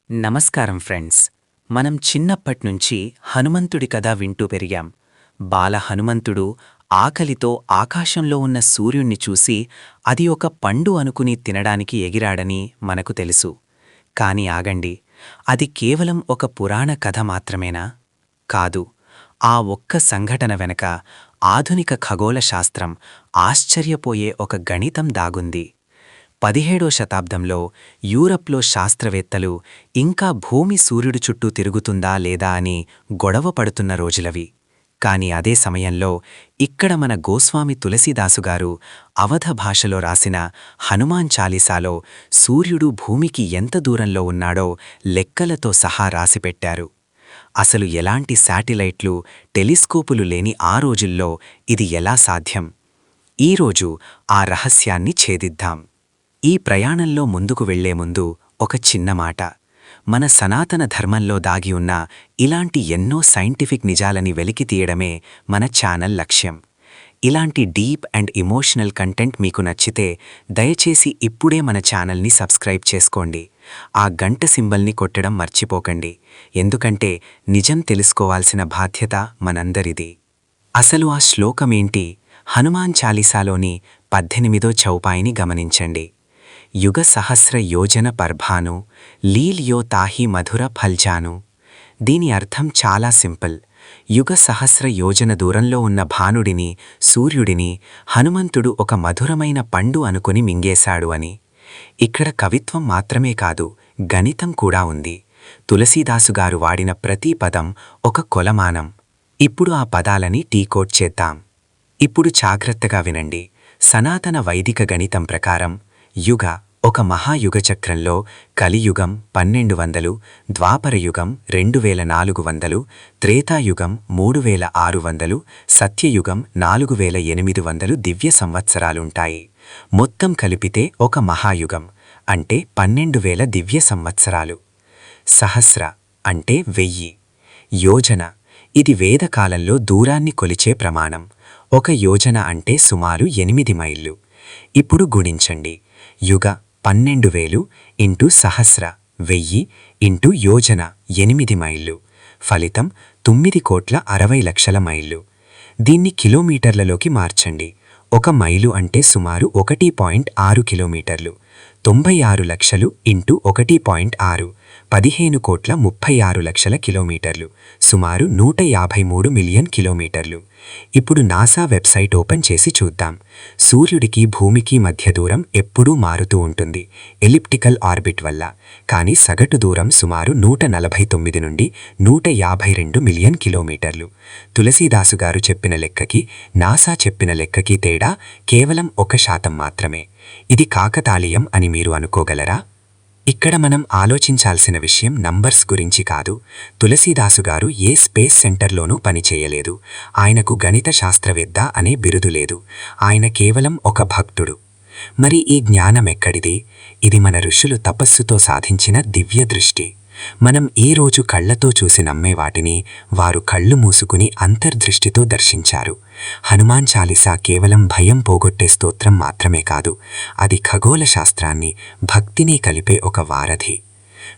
నమస్కారం ఫ్రెండ్స్. మనం చిన్నప్పట్నుంచి హనుమంతుడి కథ వింటూ పెరిగాం. బాల హనుమంతుడు ఆకలితో ఆకాశంలో ఉన్న సూర్యుణ్ణి చూసి అది ఒక పండు అనుకుని తినడానికి ఎగిరాడని మనకు తెలుసు. కాని ఆగండి, అది కేవలం ఒక పురాణ కథ మాత్రమేనా? కాదు. ఆ ఒక్క సంఘటన వెనక ఆధునిక ఖగోళ శాస్త్రం ఆశ్చర్యపోయే ఒక గణితం దాగుంది. 17వ శతాబ్దంలో యూరప్లో శాస్త్రవేత్తలు ఇంకా భూమి సూర్యుడి చుట్టూ తిరుగుతుందా లేదా అని గొడవ పడుతున్న రోజులవి. కాని అదే సమయంలో ఇక్కడ మన గోస్వామి తులసీదాసుగారు అవధ భాషలో రాసిన హనుమాన్ చాలీసాలో సూర్యుడు భూమికి ఎంత దూరంలో ఉన్నాడో లెక్కలతో సహా రాసిపెట్టారు. అసలు ఎలాంటి శాటిలైట్లు, టెలిస్కోపులు లేని ఆ రోజుల్లో ఇది ఎలా సాధ్యం? ఈరోజు ఆ రహస్యాన్ని ఛేదిద్దాం. ఈ ప్రయాణంలో ముందుకు వెళ్లే ముందు ఒక చిన్న మాట. మన సనాతన ధర్మంలో దాగి ఉన్న ఇలాంటి ఎన్నో సైంటిఫిక్ నిజాలని వెలికి తీయడమే మన ఛానల్ లక్ష్యం. ఇలాంటి డీప్ అండ్ ఎమోషనల్ కంటెంట్ మీకు నచ్చితే దయచేసి ఇప్పుడే మన ఛానల్ని సబ్స్క్రైబ్ చేసుకోండి. ఆ గంట సింబల్ని కొట్టడం మర్చిపోకండి. ఎందుకంటే నిజం తెలుసుకోవాల్సిన బాధ్యత మనందరిది. అసలు ఆ శ్లోకమేంటి? హనుమాన్ చాలీసాలోని 18వ చౌపాయిని గమనించండి. యుగ సహస్ర యోజన పర్భాను లీల్ యో తాహి మధుర ఫల్జాను. దీని అర్థం చాలా సింపుల్. యుగ సహస్ర యోజన దూరంలో ఉన్న భానుడిని, సూర్యుడిని హనుమంతుడు ఒక మధురమైన పండు అనుకుని మింగేశాడు అని. ఇక్కడ కవిత్వం మాత్రమే కాదు, గణితం కూడా ఉంది. తులసీదాసుగారు వాడిన ప్రతి పదం ఒక కొలమానం. ఇప్పుడు ఆ పదాలని డీకోడ్ చేద్దాం. ఇప్పుడు జాగ్రత్తగా వినండి. సనాతన వైదిక గణితం ప్రకారం యుగ ఒక మహాయుగ చక్రంలో కలియుగం 1200, ద్వాపరయుగం 2400, త్రేతాయుగం 3600, సత్యయుగం 4800 దివ్య సంవత్సరాలుంటాయి. మొత్తం కలిపితే ఒక మహాయుగం అంటే 12,000 దివ్య సంవత్సరాలు. సహస్ర అంటే 1000. యోజన ఇది వేదకాలంలో దూరాన్ని కొలిచే ప్రమాణం. ఒక యోజన అంటే సుమారు 8 మైళ్ళు. ఇప్పుడు గుణించండి. యుగ 12,000 ఇంటూ సహస్ర 1000 ఇంటూ యోజన 8 మైళ్ళు. ఫలితం 9,60,00,000 మైళ్ళు. దీన్ని కిలోమీటర్లలోకి మార్చండి. ఒక మైలు అంటే సుమారు 1.6 కిలోమీటర్లు. 96 లక్షలు ఇంటూ 1.6 15,36,00,000 కిలోమీటర్లు, సుమారు 153 మిలియన్ కిలోమీటర్లు. ఇప్పుడు నాసా వెబ్సైట్ ఓపెన్ చేసి చూద్దాం. సూర్యుడికి భూమికి మధ్య దూరం ఎప్పుడూ మారుతూ ఉంటుంది ఎలిప్టికల్ ఆర్బిట్ వల్ల. కానీ సగటు దూరం సుమారు 149 నుండి 152 మిలియన్ కిలోమీటర్లు. తులసీదాసుగారు చెప్పిన లెక్కకి, నాసా చెప్పిన లెక్కకి తేడా కేవలం 1% మాత్రమే. ఇది కాకతాళీయం అని మీరు అనుకోగలరా? ఇక్కడ మనం ఆలోచించాల్సిన విషయం నంబర్స్ గురించి కాదు. తులసీదాసుగారు ఏ స్పేస్ సెంటర్లోనూ పనిచేయలేదు. ఆయనకు గణిత శాస్త్రవేత్త అనే బిరుదు లేదు. ఆయన కేవలం ఒక భక్తుడు. మరి ఈ జ్ఞానమెక్కడిది? ఇది మన ఋషులు తపస్సుతో సాధించిన దివ్య దృష్టి. మనం ఈ రోజు కళ్లతో చూసి నమ్మే వాటిని వారు కళ్ళు మూసుకుని అంతర్దృష్టితో దర్శించారు. హనుమాన్ చాలీసా కేవలం భయం పోగొట్టే స్తోత్రం మాత్రమే కాదు, అది ఖగోళ శాస్త్రాన్ని, భక్తిని కలిపే ఒక వారధి.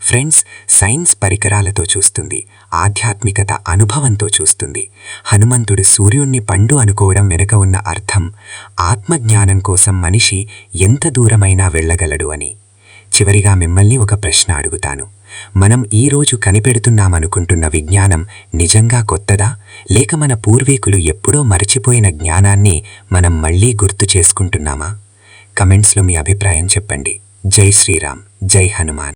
ఫ్రెండ్స్, సైన్స్ పరికరాలతో చూస్తుంది, ఆధ్యాత్మికత అనుభవంతో చూస్తుంది. హనుమంతుడు సూర్యుణ్ణి పండు అనుకోవడం వెనుక ఉన్న అర్థం ఆత్మజ్ఞానం కోసం మనిషి ఎంత దూరమైనా వెళ్ళగలడు అని. చివరిగా మిమ్మల్ని ఒక ప్రశ్న అడుగుతాను. మనం ఈరోజు కనిపెడుతున్నామనుకుంటున్న విజ్ఞానం నిజంగా కొత్తదా, లేక మన పూర్వీకులు ఎప్పుడో మరచిపోయిన జ్ఞానాన్ని మనం మళ్లీ గుర్తు చేసుకుంటున్నామా? కమెంట్స్లో మీ అభిప్రాయం చెప్పండి. జై శ్రీరామ్, జై హనుమాన్.